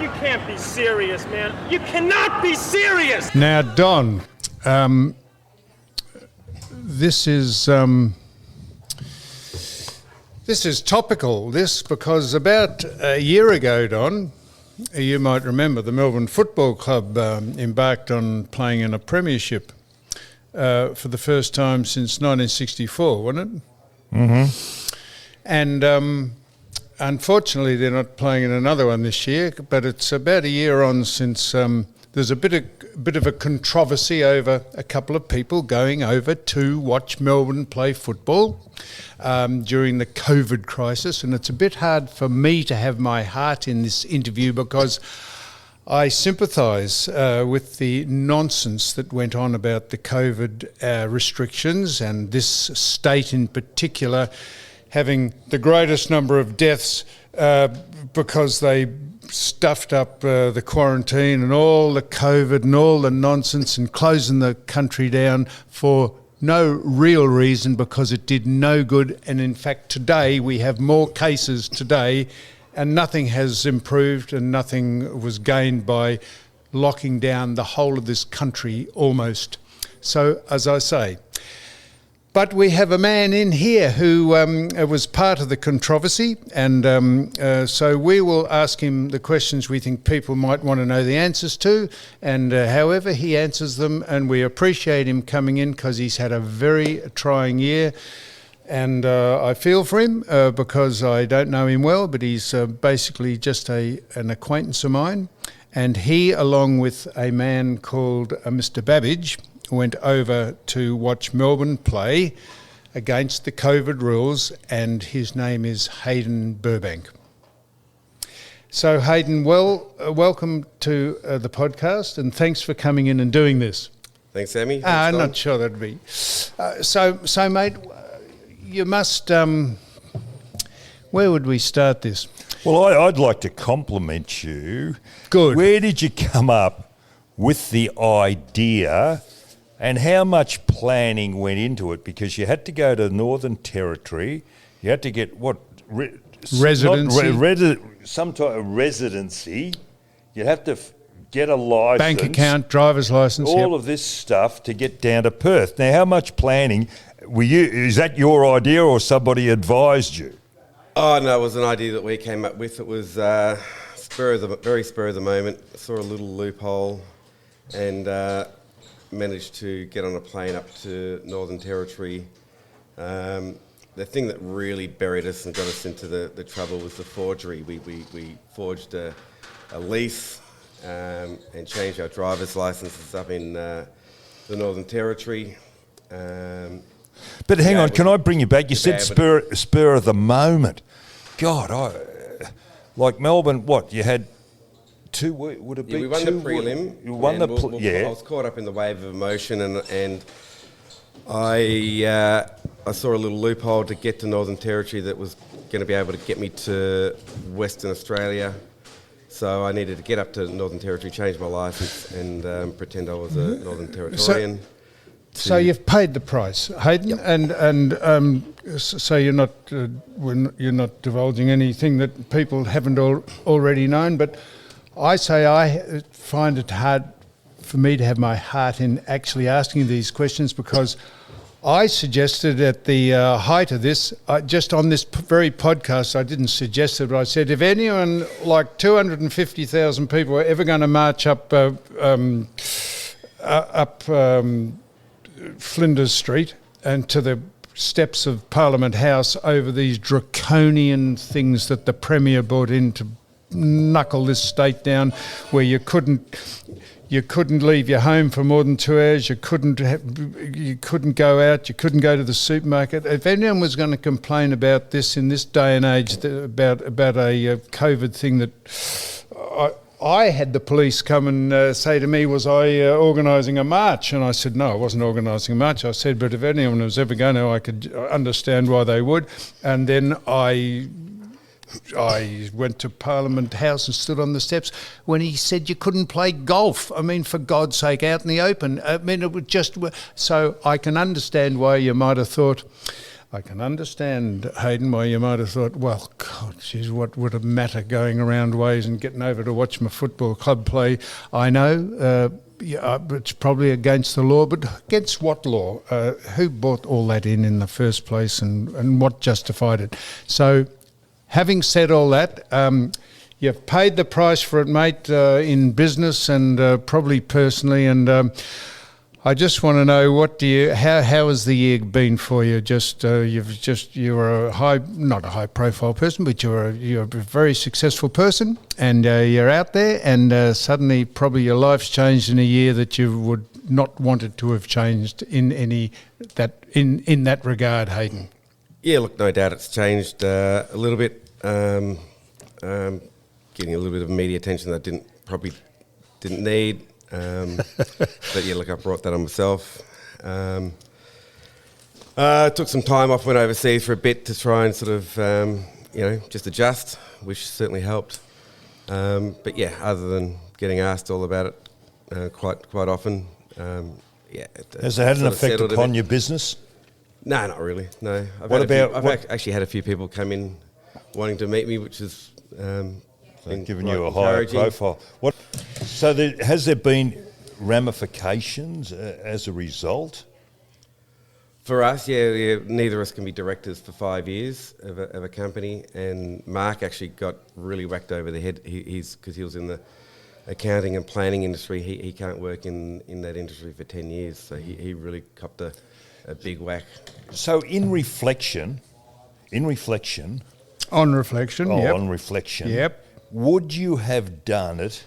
You can't be serious, man. You cannot be serious! Now, Don, this is topical, because about a year ago, Don, you might remember the Melbourne Football Club embarked on playing in a premiership for the first time since 1964, wasn't it? Mm-hmm. And unfortunately, they're not playing in another one this year, but it's about a year on since there's a bit of a controversy over a couple of people going over to watch Melbourne play football during the COVID crisis. And it's a bit hard for me to have my heart in this interview because I sympathise with the nonsense that went on about the COVID restrictions, and this state in particular having the greatest number of deaths because they stuffed up the quarantine and all the COVID and all the nonsense and closing the country down for no real reason, because it did no good. And in fact, today we have more cases today and nothing has improved and nothing was gained by locking down the whole of this country almost. So, as I say, but we have a man in here who was part of the controversy, and so we will ask him the questions we think people might want to know the answers to, and however he answers them, and we appreciate him coming in because he's had a very trying year, and I feel for him because I don't know him well, but he's basically just an acquaintance of mine, and he, along with a man called Mr. Babbage, went over to watch Melbourne play against the COVID rules, and his name is Hayden Burbank. So Hayden, welcome to the podcast, and thanks for coming in and doing this. Thanks, Sammy. I'm not sure that'd be. So mate, you must, where would we start this? Well, I'd like to compliment you. Good. Where did you come up with the idea? And how much planning went into it? Because you had to go to the Northern Territory. You had to get what? Residency. Some type of residency. You have to get a licence. Bank account, driver's licence. All of this stuff to get down to Perth. Now, how much planning were you? Is that your idea or somebody advised you? Oh, no, it was an idea that we came up with. It was very spur of the moment. I saw a little loophole and managed to get on a plane up to Northern Territory. The thing that really buried us and got us into the trouble was the forgery. We forged a lease and changed our driver's licences up in the Northern Territory. But hang on, can I bring you back? You said spur of the moment. God, like Melbourne, what, you had... would it be? We won the prelim. You won I was caught up in the wave of emotion, and I saw a little loophole to get to Northern Territory that was going to be able to get me to Western Australia. So I needed to get up to Northern Territory, change my licence, and pretend I was a Northern Territorian. So you've paid the price, Hayden, Yep. and so you're not divulging anything that people haven't already known, but. I say I find it hard for me to have my heart in actually asking these questions, because I suggested at the height of this, just on this very podcast, I didn't suggest it, but I said if anyone, like 250,000 people, are ever going to march up Flinders Street and to the steps of Parliament House over these draconian things that the Premier brought in to knuckle this state down, where you couldn't leave your home for more than 2 hours, you couldn't go out, you couldn't go to the supermarket. If anyone was going to complain about this in this day and age, about a COVID thing, that I had the police come and say to me, was I organising a march? And I said, no, I wasn't organising a march. I said, but if anyone was ever going to, I could understand why they would. And then I went to Parliament House and stood on the steps when he said you couldn't play golf. I mean, for God's sake, out in the open. I mean, it was just... So I can understand why you might have thought, I can understand, Hayden, why you might have thought, well, God, geez, what would it matter going around ways and getting over to watch my football club play? I know it's probably against the law, but against what law? Who brought all that in the first place, and what justified it? So, having said all that, you've paid the price for it, mate, in business and probably personally, and I just want to know how has the year been for you? You're not a high profile person, but you're a very successful person, and you're out there, and suddenly probably your life's changed in a year that you would not want it to have changed in that regard, Hayden. Yeah, look, no doubt it's changed a little bit. Getting a little bit of media attention that probably didn't need. But yeah, look, I brought that on myself. Took some time off, went overseas for a bit to try and sort of, just adjust, which certainly helped. But yeah, other than getting asked all about it quite often, Has it had an effect upon your business? No, not really. No. I've actually had a few people come in wanting to meet me, which is giving you a higher profile. So has there been ramifications as a result? For us, yeah, neither of us can be directors for 5 years of a company, and Mark actually got really whacked over the head. Because he was in the accounting and planning industry. He can't work in that industry for 10 years, so he really copped a big whack. So on reflection, yep. Would you have done it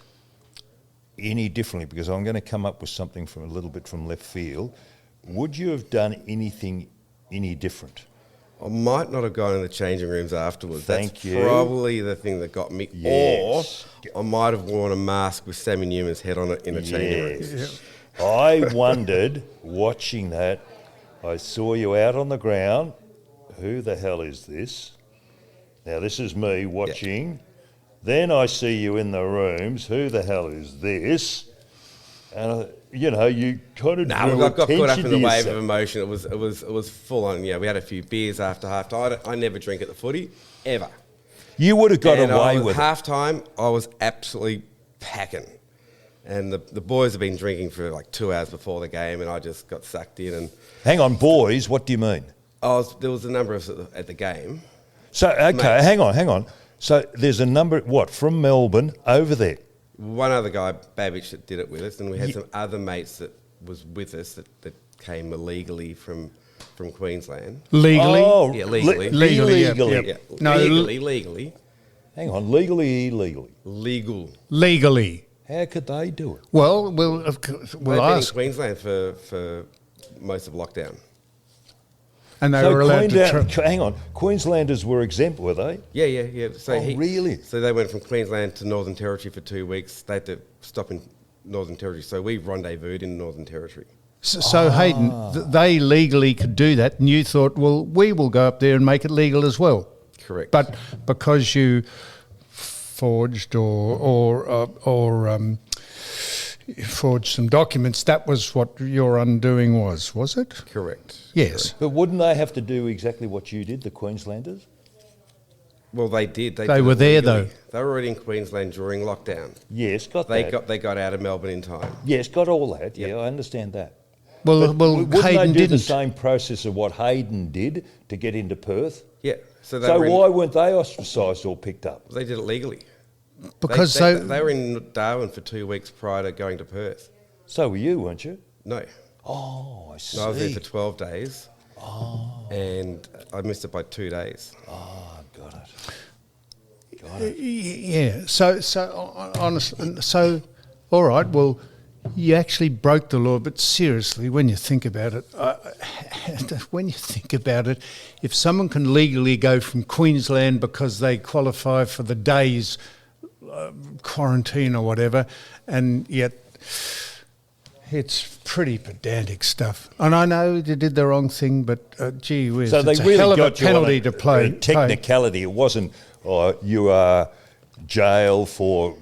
any differently? Because I'm going to come up with something from a little bit from left field. Would you have done anything any different? I might not have gone in the changing rooms afterwards. Thank you. Probably the thing that got me. Yes. Or I might have worn a mask with Sammy Newman's head on it in a changing room. Yeah. I wondered, watching that, I saw you out on the ground. Who the hell is this? Now, this is me watching. Yeah. Then I see you in the rooms. Who the hell is this? And you kind of I got caught up in the wave of emotion. It was full on. Yeah, we had a few beers after half time. I never drink at the footy ever. You would have got away with half time. I was absolutely packing, and the boys have been drinking for like 2 hours before the game, and I just got sucked in. And hang on, boys. What do you mean? There was a number of us at the game. So okay, hang on. So there's a number, from Melbourne over there? One other guy, Babbage, that did it with us, and we had some other mates that was with us that came illegally from Queensland. Legally? Oh, yeah, legally. Legally. Yeah. No, legally. Hang on, legally, illegally? Legally. How could they do it? We'll They've been in Queensland for most of lockdown. And they were allowed to... Hang on, Queenslanders were exempt, were they? Yeah. So really? So they went from Queensland to Northern Territory for 2 weeks. They had to stop in Northern Territory. So we rendezvoused in Northern Territory. So Hayden, they legally could do that, and you thought, well, we will go up there and make it legal as well. Correct. But because you forged or forged some documents, that was what your undoing was it? Correct. Yes. Correct. But wouldn't they have to do exactly what you did, the Queenslanders? Well, they did. They were there, though. They were already in Queensland during lockdown. Yes, They got out of Melbourne in time. Yes, got all that. Yep. Yeah, I understand that. Well, wouldn't Hayden they do didn't. the same process of what Hayden did to get into Perth? Yeah. So why weren't they ostracised or picked up? They did it legally. Because they were in Darwin for 2 weeks prior to going to Perth. So were you, weren't you? No. Oh, I see. No, I was there for 12 days. Oh. And I missed it by 2 days. Oh, got it. Yeah. So honestly, all right. Well, you actually broke the law, but seriously, when you think about it, if someone can legally go from Queensland because they qualify for the day's quarantine or whatever, and yet it's pretty pedantic stuff. And I know they did the wrong thing, but gee whiz, so it's they a really hell of a got you penalty on to play. Technicality. It wasn't you are jail for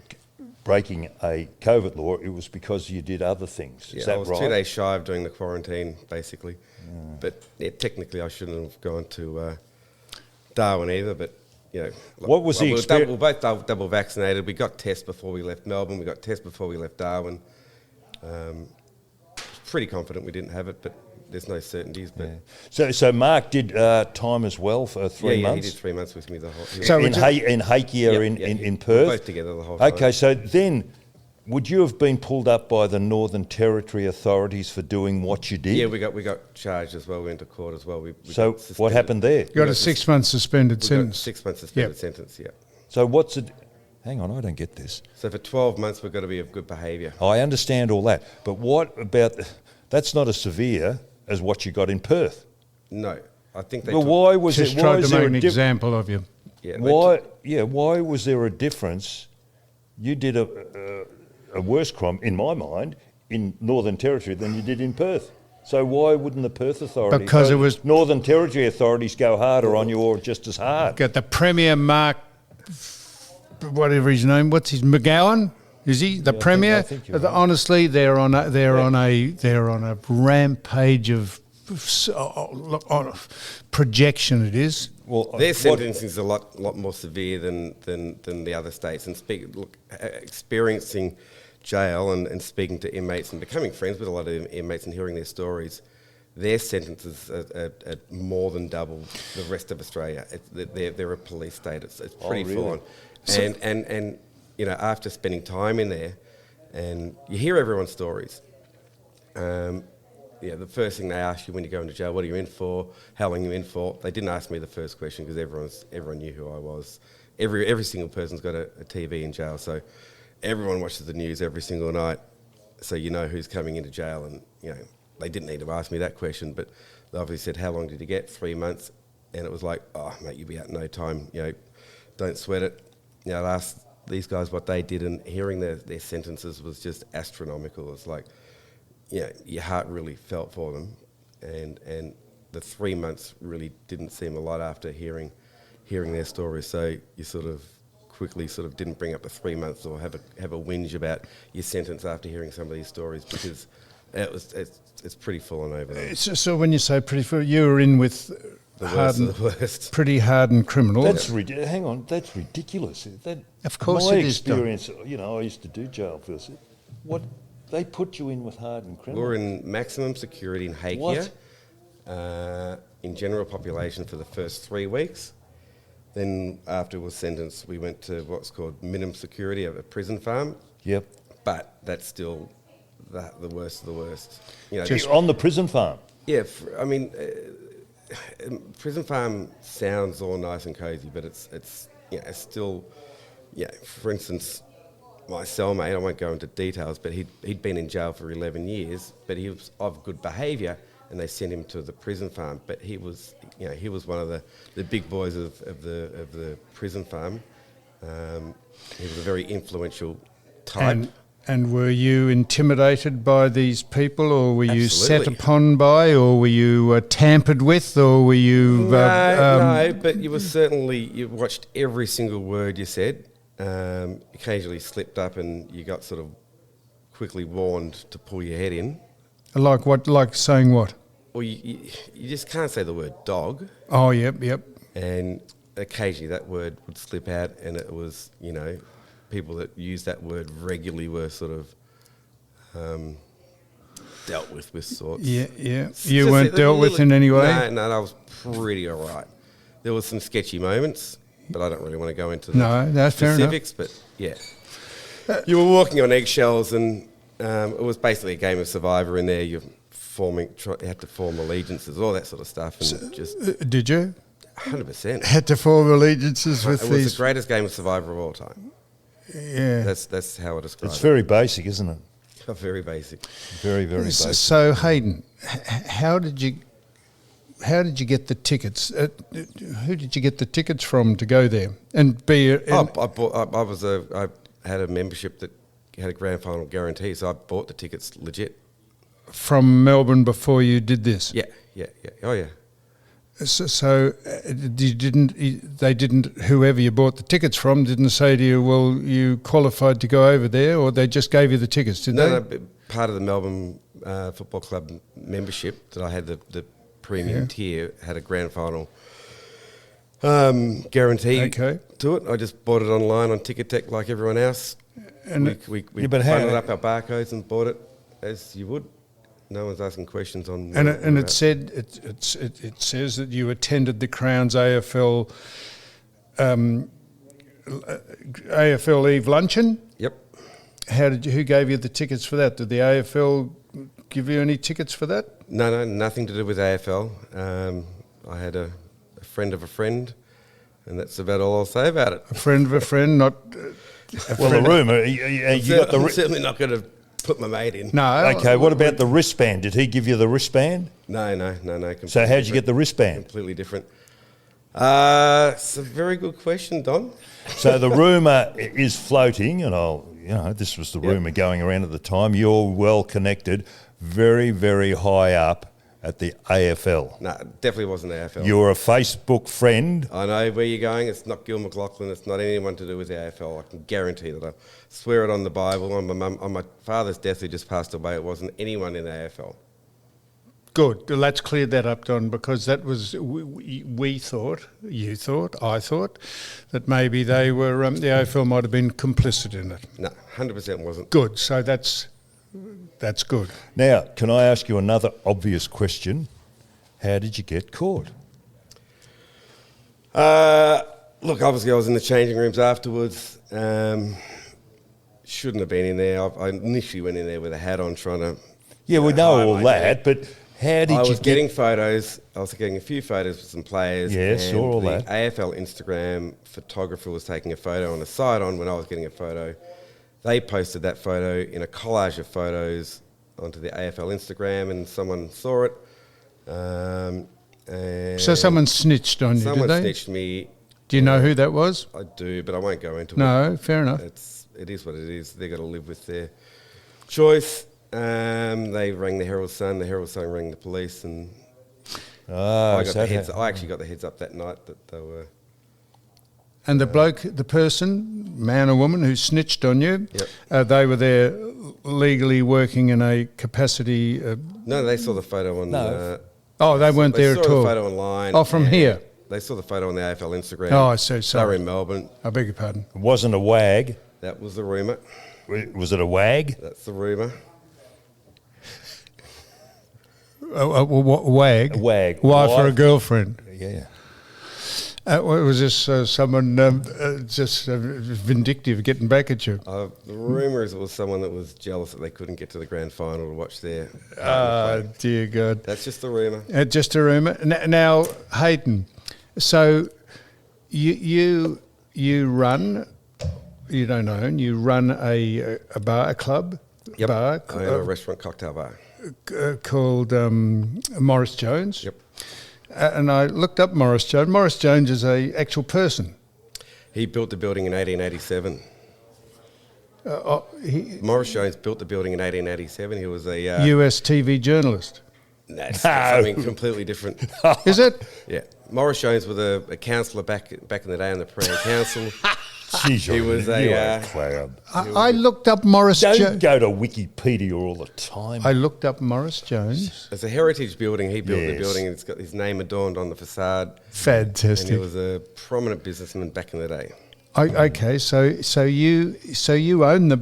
breaking a COVID law, it was because you did other things. Is that I was right? 2 days shy of doing the quarantine, basically. But technically, I shouldn't have gone to Darwin either. But What was the we were experience? we were both double vaccinated. We got tests before we left Melbourne. We got tests before we left Darwin. Pretty confident we didn't have it, but there's no certainties. But So Mark did time as well for 3 yeah, months? he did 3 months with me the whole. So in Hakea in Perth? Both together the whole time. Okay, so then would you have been pulled up by the Northern Territory authorities for doing what you did? Yeah, we got charged as well. We went to court as well. We So got suspended. what happened there? You got a 6 month suspended We got sentence. 6 months suspended Yep. sentence. Yeah. So what's it? Hang on, I don't get this. So for 12 months, we've got to be of good behaviour. I understand all that, but what about that's not as severe as what you got in Perth? No, I think they. Well, took- why was Just it? Why tried is to there make a an example of you. Yeah, they Why? took- Yeah, why was there a difference? You did a worse crime, in my mind, in Northern Territory than you did in Perth. So why wouldn't the Perth authorities, Because it was- Northern Territory authorities, go harder on you or just as hard? Got the Premier Mark, whatever his name, what's his, McGowan? Is he the Premier? I think you're right. Honestly, they're on a rampage of projection. It is. Well, Their sentencing is a lot more severe than the other states. And experiencing jail and speaking to inmates and becoming friends with a lot of inmates and hearing their stories, their sentences are more than double the rest of Australia. They're a police state. It's pretty really? full on. And after spending time in there, and you hear everyone's stories. The first thing they ask you when you go into jail, what are you in for? How long are you in for? They didn't ask me the first question because everyone knew who I was. Every single person's got a TV in jail, so everyone watches the news every single night, so you know who's coming into jail. And they didn't need to ask me that question, but they obviously said, how long did you get? 3 months. And it was like, oh mate, you'll be out in no time. Don't sweat it. I asked these guys what they did, and hearing their sentences was just astronomical. It's like, your heart really felt for them, and the 3 months really didn't seem a lot after hearing their stories. So you sort of quickly didn't bring up the 3 months or have a whinge about your sentence after hearing some of these stories, because it's pretty full on over there. So when you say pretty full, you were in with The worst of the worst. pretty hardened criminals. hang on, that's ridiculous. Of course my it is, Don. experience, I used to do jail first. What they put you in with hardened criminals? We're in maximum security in Hakea, in general population for the first 3 weeks. Then after we were sentenced, we went to what's called minimum security, a prison farm. Yep. But that's still the worst of the worst. Just- On the prison farm. Yeah, prison farm sounds all nice and cosy, but it's still, for instance, my cellmate, I won't go into details, but he'd been in jail for 11 years, but he was of good behaviour, and they sent him to the prison farm. But he was one of the big boys of the prison farm. He was a very influential type. And were you intimidated by these people, or were you set Absolutely. upon by, or were you tampered with, or were you... No, but you watched every single word you said. Occasionally slipped up and you got sort of quickly warned to pull your head in. Like what? Like saying what? Or you just can't say the word dog. Oh, yep. And occasionally that word would slip out, and it was, people that use that word regularly were sort of dealt with sorts. Yeah. It's You just weren't a dealt with little- in any way? No, I was pretty all right. There was some sketchy moments, but I don't really want to go into the No, that's fair enough. specifics, but yeah. You were walking on eggshells, and it was basically a game of Survivor in there. You had to form allegiances, all that sort of stuff, and just Did you? 100%. Had to form allegiances with It was these... the greatest game of Survivor of all time. Yeah. That's how I describe It's it. very basic, isn't it? Very basic. Very, very basic. So Hayden, how did you get the tickets? Who did you get the tickets from to go there and be? I had a membership that had a grand final guarantee, so I bought the tickets legit. From Melbourne before you did this? Yeah. Oh yeah. They didn't. Whoever you bought the tickets from didn't say to you, "Well, you qualified to go over there," or they just gave you the tickets, did they? No, part of the Melbourne Football Club membership that I had, the premium tier, had a grand final guarantee to it. I just bought it online on Ticketek like everyone else. And we funded up our barcodes and bought it as you would. No one's asking questions on. And it said it says that you attended the Crown's AFL Eve luncheon. Yep. Who gave you the tickets for that? Did the AFL give you any tickets for that? No, nothing to do with AFL. I had a friend of a friend, and that's about all I'll say about it. A friend of a friend, not. Well, the rumour. I'm certainly not going to put my mate in. No. Okay, what about the wristband? Did he give you the wristband? No. So how'd you get the wristband? Completely different. It's a very good question, Don. So the rumour is floating, and this was the rumour going around at the time. You're well connected, very, very high up at the AFL. No, definitely wasn't AFL. You're a Facebook friend. I know where you're going. It's not Gil McLaughlin. It's not anyone to do with the AFL. I can guarantee that. I swear it on the Bible. On my father's death, who just passed away, it wasn't anyone in the AFL. Good. Well, let's clear that up, Don, because that was we thought, you thought, I thought that maybe they were the AFL might have been complicit in it. No, 100% wasn't. Good. So that's good. Now, can I ask you another obvious question? How did you get caught? Look, obviously I was in the changing rooms afterwards. Shouldn't have been in there. I initially went in there with a hat on trying to... Yeah, we know all that, but how did you... I was getting photos. I was getting a few photos with some players. Yeah, saw all that. The AFL Instagram photographer was taking a photo on a side-on when I was getting a photo. They posted that photo in a collage of photos onto the AFL Instagram, and someone saw it. And so someone snitched on you, did they? Someone snitched me. Do you know who that was? I do, but I won't go into it. No, fair enough. It is what it is. They've got to live with their choice. They rang the Herald Sun. The Herald Sun rang the police, and I actually got the heads up that night that they were... And the bloke, the person, man or woman, who snitched on you, they were there legally working in a capacity... no, they saw the photo on... they weren't there at all? They saw the photo online. Oh, from here? They saw the photo on the AFL Instagram. Oh, I see, sorry. They were in Melbourne. I beg your pardon. It wasn't a wag. That was the rumour. Was it a wag? That's the rumour. Wag? A wag. Wife or a girlfriend? Yeah. Was this someone just vindictive getting back at you? The rumour is it was someone that was jealous that they couldn't get to the grand final to watch their... dear God. That's just a rumour. Just a rumour. Now, Hayden, so you run, you don't own, you run a bar, a club? Yep. Bar, I own a restaurant cocktail bar. Called Morris Jones. Yep. And I looked up Morris Jones. Morris Jones is an actual person. He built the building in 1887. Morris Jones built the building in 1887. He was a... US TV journalist. That's something completely different. Is it? Yeah. Morris Jones was a councillor back in the day on the Prairie Council. Jeez, he was a clown. I looked up Morris Jones. Don't go to Wikipedia all the time. I looked up Morris Jones. It's a heritage building. He built the building. It's got his name adorned on the facade. Fantastic. And he was a prominent businessman back in the day. Okay, so you own the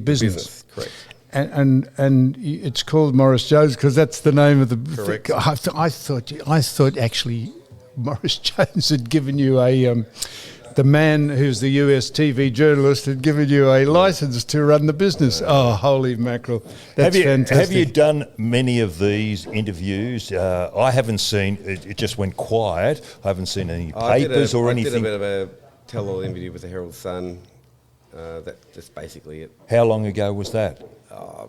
business. Correct. And it's called Morris Jones because that's the name of the... Correct. I thought actually Morris Jones had given you a... the man who's the US TV journalist had given you a licence to run the business. Oh, holy mackerel. That's fantastic. Have you done many of these interviews? I haven't seen... It just went quiet. I haven't seen any papers or anything. I did a bit of a tell-all interview with the Herald Sun. That's basically it. How long ago was that?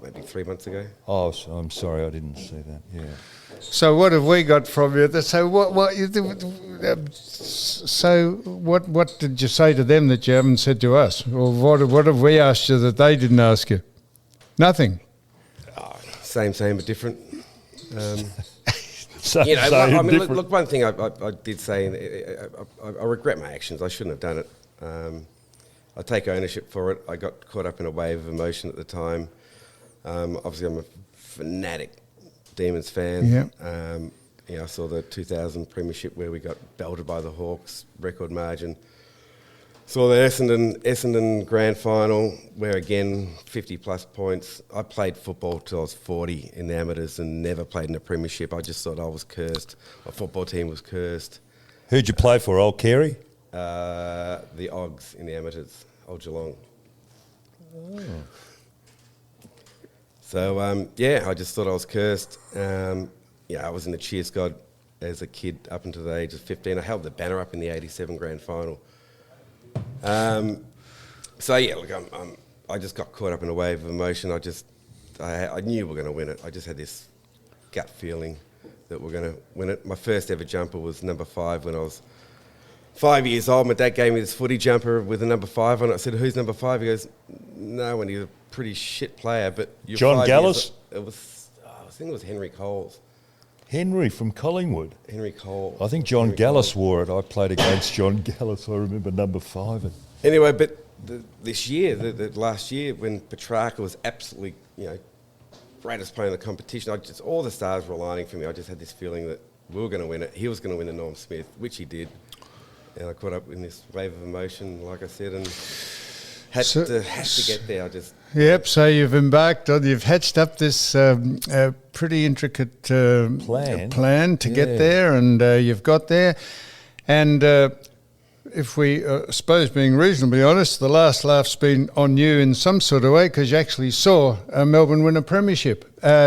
Maybe 3 months ago. Oh, so I'm sorry, I didn't see that. Yeah. So what have we got from you? So what did you say to them that you haven't said to us? Or what have we asked you that they didn't ask you? Nothing. Same, but different. So, You know, so I mean, different. look, one thing I did say, I regret my actions. I shouldn't have done it. I take ownership for it. I got caught up in a wave of emotion at the time. Obviously, I'm a fanatic Demons fan. Yeah. You know, I saw the 2000 premiership where we got belted by the Hawks, record margin. Saw the Essendon grand final where, again, 50-plus points. I played football till I was 40 in the amateurs and never played in a premiership. I just thought I was cursed. My football team was cursed. Who'd you play for, Old Carey? The Ogs in the amateurs, Old Geelong. Oh. So, yeah, I just thought I was cursed. Yeah, I was in the cheer squad as a kid up until the age of 15. I held the banner up in the 87 grand final. So, yeah, look, I just got caught up in a wave of emotion. I knew we were going to win it. I just had this gut feeling that we're going to win it. My first ever jumper was number 5 when I was 5 years old. My dad gave me this footy jumper with a number 5 on it. I said, "Who's number 5?" He goes, "No one. He's a pretty shit player." But you're John 5 Gallis? It was, I think it was Henry Coles. Henry from Collingwood. Henry Cole. I think John Henry Gallis Cole. wore it. I played against John Gallis. I remember number 5. Anyway, but this year, the last year, when Petrarca was absolutely, greatest player in the competition, all the stars were aligning for me. I just had this feeling that we were going to win it. He was going to win the Norm Smith, which he did. And I caught up in this wave of emotion, like I said, and had to get there. Yep, so you've hatched up this pretty intricate plan to get there, and you've got there. And if we, suppose, being reasonably honest, the last laugh's been on you in some sort of way because you actually saw Melbourne win a premiership,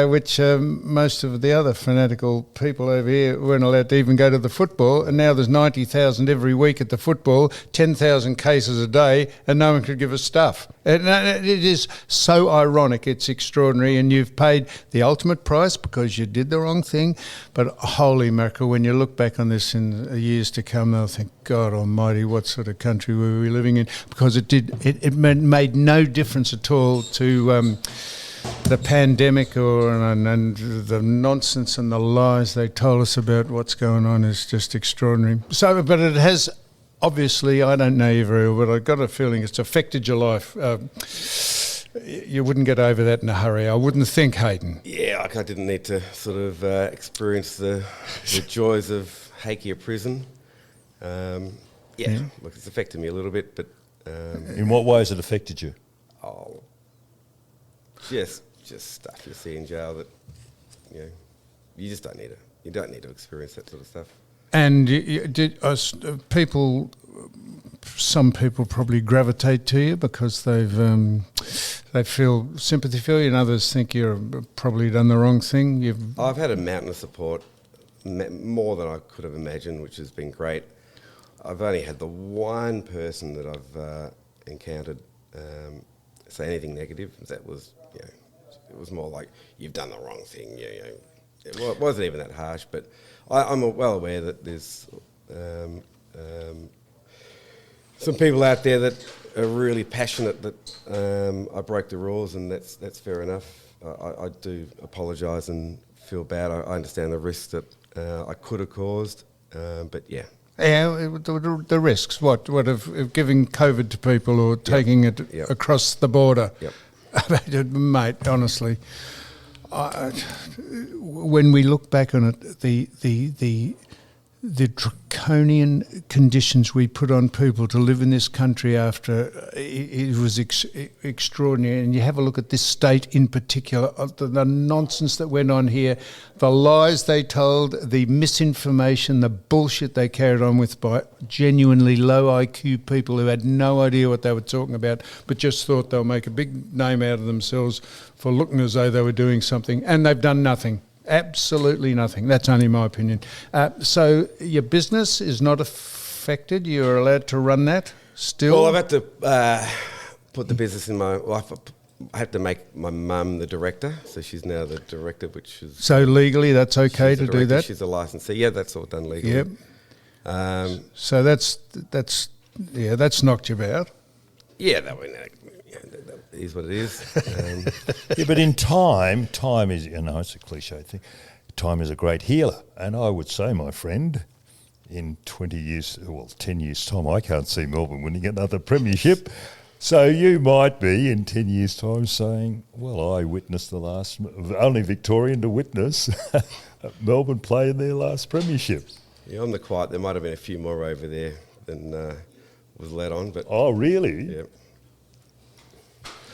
which most of the other fanatical people over here weren't allowed to even go to the football, and now there's 90,000 every week at the football, 10,000 cases a day, and no one could give a stuff. It is so ironic, it's extraordinary, and you've paid the ultimate price because you did the wrong thing, but holy mackerel, when you look back on this in years to come, they'll think, God almighty, what sort of country were we living in? Because it made no difference at all to the pandemic and the nonsense and the lies they told us about what's going on is just extraordinary. So, but it has, obviously, I don't know you very well, but I've got a feeling it's affected your life. You wouldn't get over that in a hurry, I wouldn't think, Hayden. Yeah, I didn't need to sort of experience the joys of Hakea prison. Look, it's affected me a little bit, but... In what ways it affected you? Oh, just stuff you see in jail that, you just don't need it. You don't need to experience that sort of stuff. And some people probably gravitate to you because they feel sympathy for you, and others think you've probably done the wrong thing. I've had a mountain of support, more than I could have imagined, which has been great. I've only had the one person that I've encountered say anything negative. That was, it was more like, you've done the wrong thing. It wasn't even that harsh, but I'm well aware that there's some people out there that are really passionate that I broke the rules, and that's fair enough. I do apologise and feel bad. I understand the risks that I could have caused, but yeah. Yeah, the risks, what of giving COVID to people or taking it across the border? Yep. Mate, honestly, when we look back on it, the draconian conditions we put on people to live in this country after, it was extraordinary. And you have a look at this state in particular, the nonsense that went on here, the lies they told, the misinformation, the bullshit they carried on with by genuinely low IQ people who had no idea what they were talking about, but just thought they'll make a big name out of themselves for looking as though they were doing something, and they've done nothing. Absolutely nothing. That's only my opinion. So your business is not affected? You're allowed to run that still? Well, I've had to put the business in my life. I had to make my mum the director, so she's now the director, which is... So legally that's okay to do that? She's a licensee. Yeah, that's all done legally. Yep. So that's knocked you about. Yeah, that is what it is. Yeah, but in time is, it's a cliche thing. time is a great healer. And I would say, my friend, in 20 years, 10 years' time, I can't see Melbourne winning another premiership. So you might be in 10 years' time saying, well, I witnessed the last, only Victorian to witness Melbourne play in their last premiership. Yeah, on the quiet, there might have been a few more over there than was let on. But Oh, really? yeah,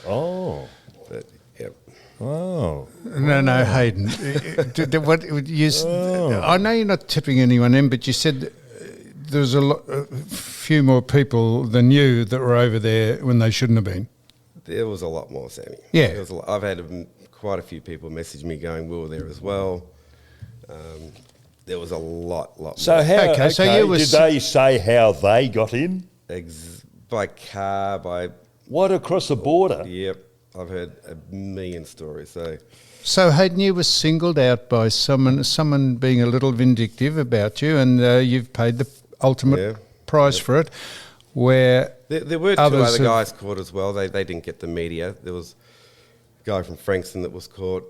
Oh. but yeah. Oh. No, Hayden. I know you're not tipping anyone in, but you said there was a few more people than you that were over there when they shouldn't have been. There was a lot more, Sammy. Yeah. There was a lot. I've had quite a few people message me going, we were there as well. There was a lot So more. how? Okay, so you were did they say how they got in? By car, by... What, across the border? Yep. I've heard a million stories. So Hayden, you were singled out by someone being a little vindictive about you, and you've paid the ultimate price for it. Where There were two other guys caught as well. They didn't get the media. There was a guy from Frankston that was caught.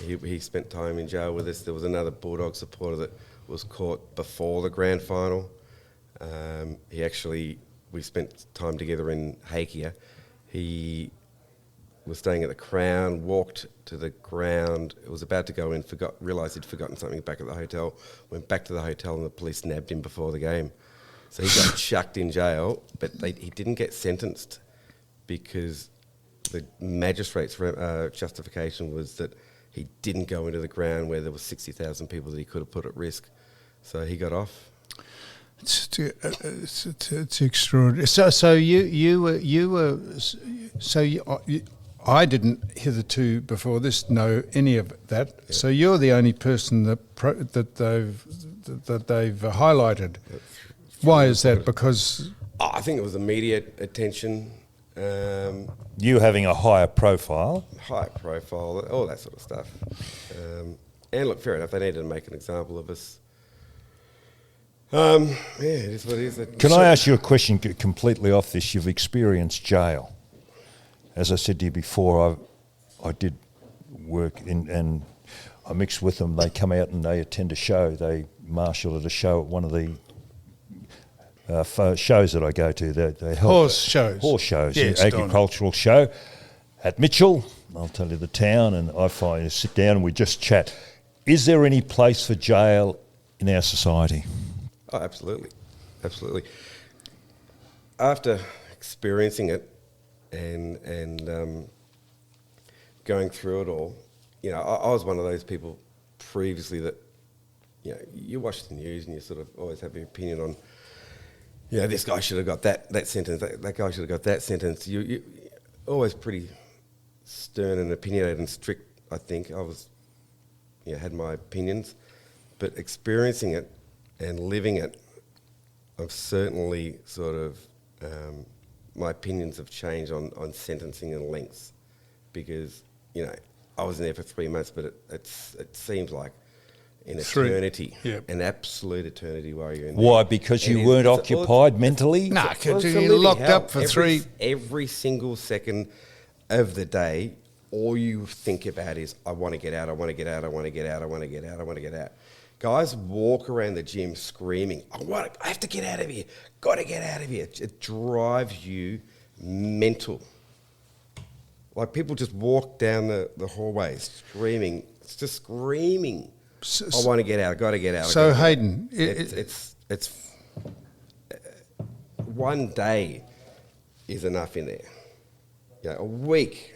He spent time in jail with us. There was another Bulldog supporter that was caught before the grand final. We spent time together in Hakea. He was staying at the Crown, walked to the ground. It was about to go in, realised he'd forgotten something back at the hotel, went back to the hotel and the police nabbed him before the game. So he got chucked in jail, but he didn't get sentenced because the magistrate's justification was that he didn't go into the ground where there were 60,000 people that he could have put at risk. So he got off. It's extraordinary. I didn't hitherto before this know any of that. Yeah. So you're the only person that they've highlighted. Why is that? Because I think it was the media attention. You having a higher profile, all that sort of stuff. And look, fair enough, they needed to make an example of us. It is what it is. Can I ask you a question completely off this? You've experienced jail. As I said to you before, I did work in, and I mixed with them. They come out and they attend a show. They marshal at a show at one of the shows that I go to. They help horse shows, yes, agricultural show at Mitchell. I'll tell you the town, and I sit down and we just chat. Is there any place for jail in our society? Oh, absolutely. After experiencing it and going through it all, I was one of those people previously that, you watch the news and you sort of always have an opinion on, this guy should have got that sentence, that guy should have got that sentence. You always pretty stern and opinionated and strict, I think. I was, had my opinions, but experiencing it and living it, I've certainly sort of, my opinions have changed on sentencing and lengths because, I was in there for 3 months, but it seems like an eternity, an absolute eternity while you're in there. Why? Because you weren't occupied mentally? No, you're locked up for every single second of the day, all you think about is, I want to get out, I want to get out, I want to get out, I want to get out, I want to get out. Guys walk around the gym screaming, I have to get out of here, got to get out of here. It drives you mental. Like people just walk down the hallways screaming, it's just screaming. I want to get out, I got to get out. So Hayden, it's one day is enough in there. A week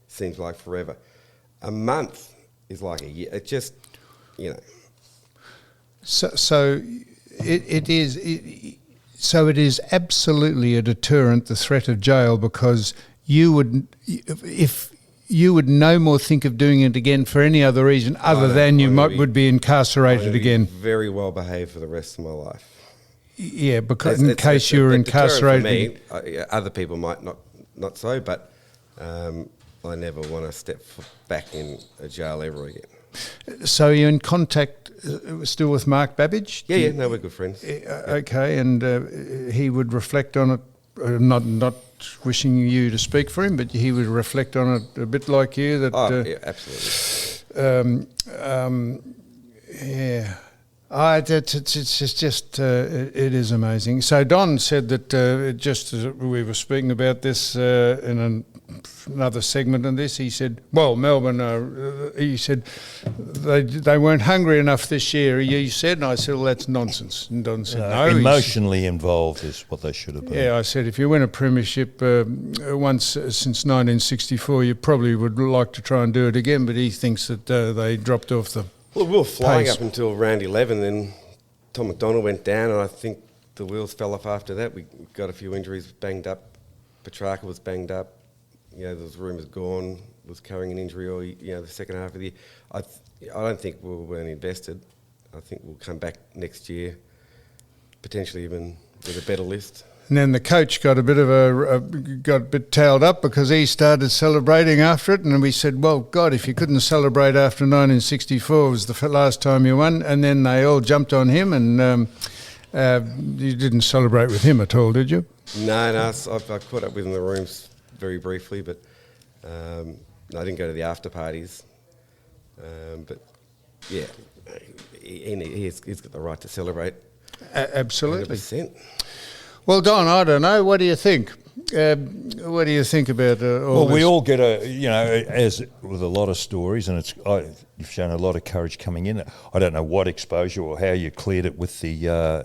seems like forever. A month is like a year. It just, So it is absolutely a deterrent, the threat of jail, because you would no more think of doing it again for any other reason other than you would be incarcerated again. Very well behaved for the rest of my life. Yeah, because in case you were incarcerated. For me, other people might not so, but I never want to step back in a jail ever again. So you're in contact still with Mark Babbage? Yeah, no, we're good friends. Okay, and he would reflect on it, not wishing you to speak for him, but he would reflect on it a bit like you. That yeah, absolutely. Yeah. It is amazing. So Don said that just as we were speaking about this in another segment of this, he said, well, Melbourne, he said they weren't hungry enough this year, he said, and I said, well, that's nonsense. And Don said, no. Emotionally involved is what they should have been. Yeah, I said, if you win a premiership once since 1964, you probably would like to try and do it again, but he thinks that they dropped off the Well, we were flying pace. up until round 11, then Tom McDonald went down, and I think the wheels fell off after that. We got a few injuries, banged up. Petrarca was banged up. You know, there was rumours Gorn was carrying an injury, or the second half of the year. I don't think we weren't invested. I think we'll come back next year, potentially even with a better list. And then the coach got a bit tailed up because he started celebrating after it, and we said, well, God, if you couldn't celebrate after 1964, it was the last time you won, and then they all jumped on him, and you didn't celebrate with him at all, did you? No, I caught up with him in the rooms very briefly, but I didn't go to the after parties. But yeah, he's got the right to celebrate. Absolutely. 100%. Well, Don, I don't know. What do you think? What do you think about all Well, this? we all get as with a lot of stories, and you've shown a lot of courage coming in. I don't know what exposure or how you cleared it with the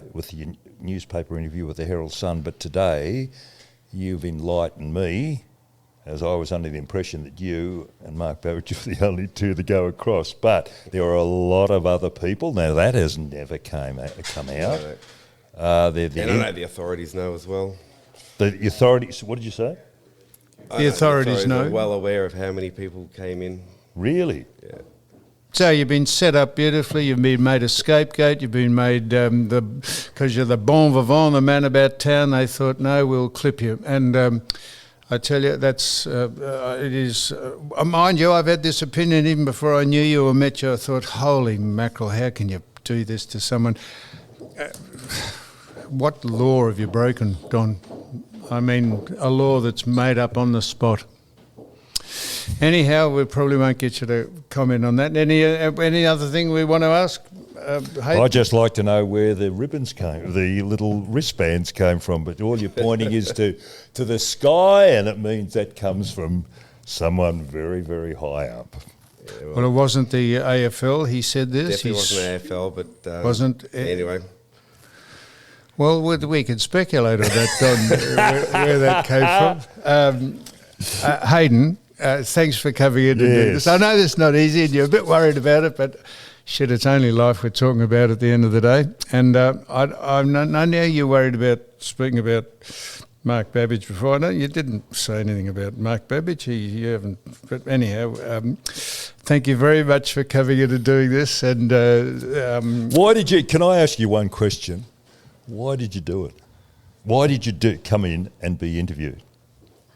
newspaper interview with the Herald Sun, but today you've enlightened me, as I was under the impression that you and Mark Babbage were the only two to go across. But there are a lot of other people. Now, that has never come out. No. And I know the authorities know as well. The authorities, what did you say? The authorities know. are well aware of how many people came in. Really? Yeah. So you've been set up beautifully. You've been made a scapegoat. You've been made because you're the bon vivant, the man about town. They thought, no, we'll clip you. And I tell you, that's it is. Mind you, I've had this opinion even before I knew you or met you. I thought, holy mackerel, how can you do this to someone? What law have you broken, Don? I mean, a law that's made up on the spot. Anyhow, we probably won't get you to comment on that. Any other thing we want to ask? Hayden? I'd just like to know where the ribbons came, the little wristbands came from, but all you're pointing is to the sky, and it means that comes from someone very, very high up. Yeah, Well, it wasn't the AFL. He said this. Definitely wasn't AFL, but wasn't anyway. Well, we could speculate on that, Don, where that came from. Hayden, thanks for coming in to do this. I know this is not easy and you're a bit worried about it, but shit, it's only life we're talking about at the end of the day. And I know you're worried about speaking about Mark Babbage before. I know you didn't say anything about Mark Babbage. You haven't. But anyhow, thank you very much for coming in and doing this. And Why did you? Can I ask you one question? Why did you do it? Why did you come in and be interviewed?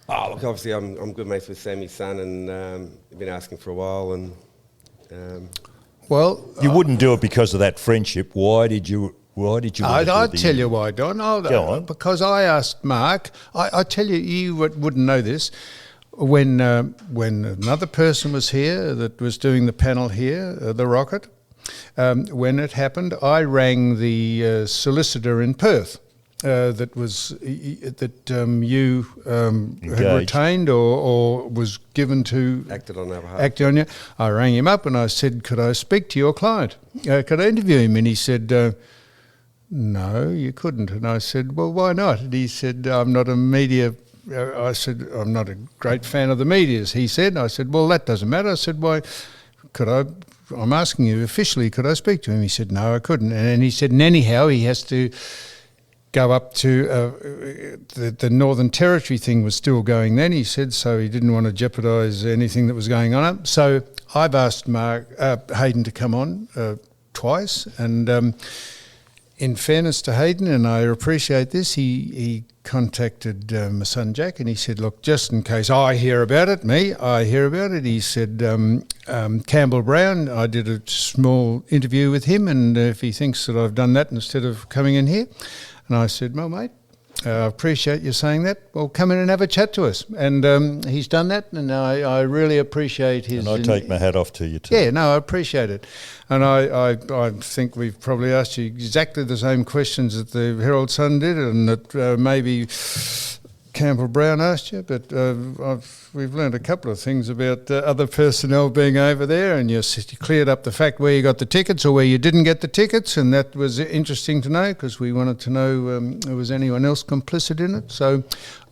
Oh, look, obviously I'm good mates with Sammy's son, and I've been asking for a while, and well, You wouldn't do it because of that friendship. Why did you? I'll tell you why, Don. Go on. Because I asked Mark. I tell you, you wouldn't know this. When another person was here that was doing the panel here, the Rocket, when it happened, I rang the solicitor in Perth that you had retained or was given to acted on our behalf. Acted on you. I rang him up and I said, "Could I speak to your client? Could I interview him?" And he said, "No, you couldn't." And I said, "Well, why not?" And he said, "I'm not a media." I said, "I'm not a great fan of the medias." He said, and I said, "Well, that doesn't matter." I said, "Why? Could I?" I'm asking you officially, could I speak to him? He said, "No, I couldn't." And then he said, and anyhow, he has to go up to the Northern Territory thing was still going then, he said, so he didn't want to jeopardise anything that was going on. So I've asked Hayden to come on twice, and in fairness to Hayden, and I appreciate this, he contacted my son Jack, and he said, "Look, just in case I hear about it, he said, Campbell Brown, I did a small interview with him, and if he thinks that I've done that instead of coming in here." And I said, "Well, mate, I appreciate you saying that. Well, come in and have a chat to us. And he's done that, and I really appreciate his... And I take my hat off to you too. Yeah, no, I appreciate it. And I think we've probably asked you exactly the same questions that the Herald Sun did, and that maybe Campbell Brown asked you, but we've learned a couple of things about other personnel being over there, and you cleared up the fact where you got the tickets or where you didn't get the tickets, and that was interesting to know because we wanted to know was anyone else complicit in it. So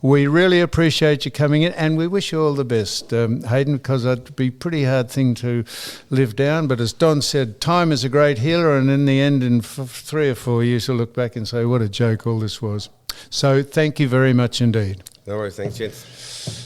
we really appreciate you coming in, and we wish you all the best, Hayden, because it'd be a pretty hard thing to live down. But as Don said, time is a great healer, and in the end, in 3 or 4 years, you'll look back and say, what a joke all this was. So thank you very much indeed. No worries, thanks, gents.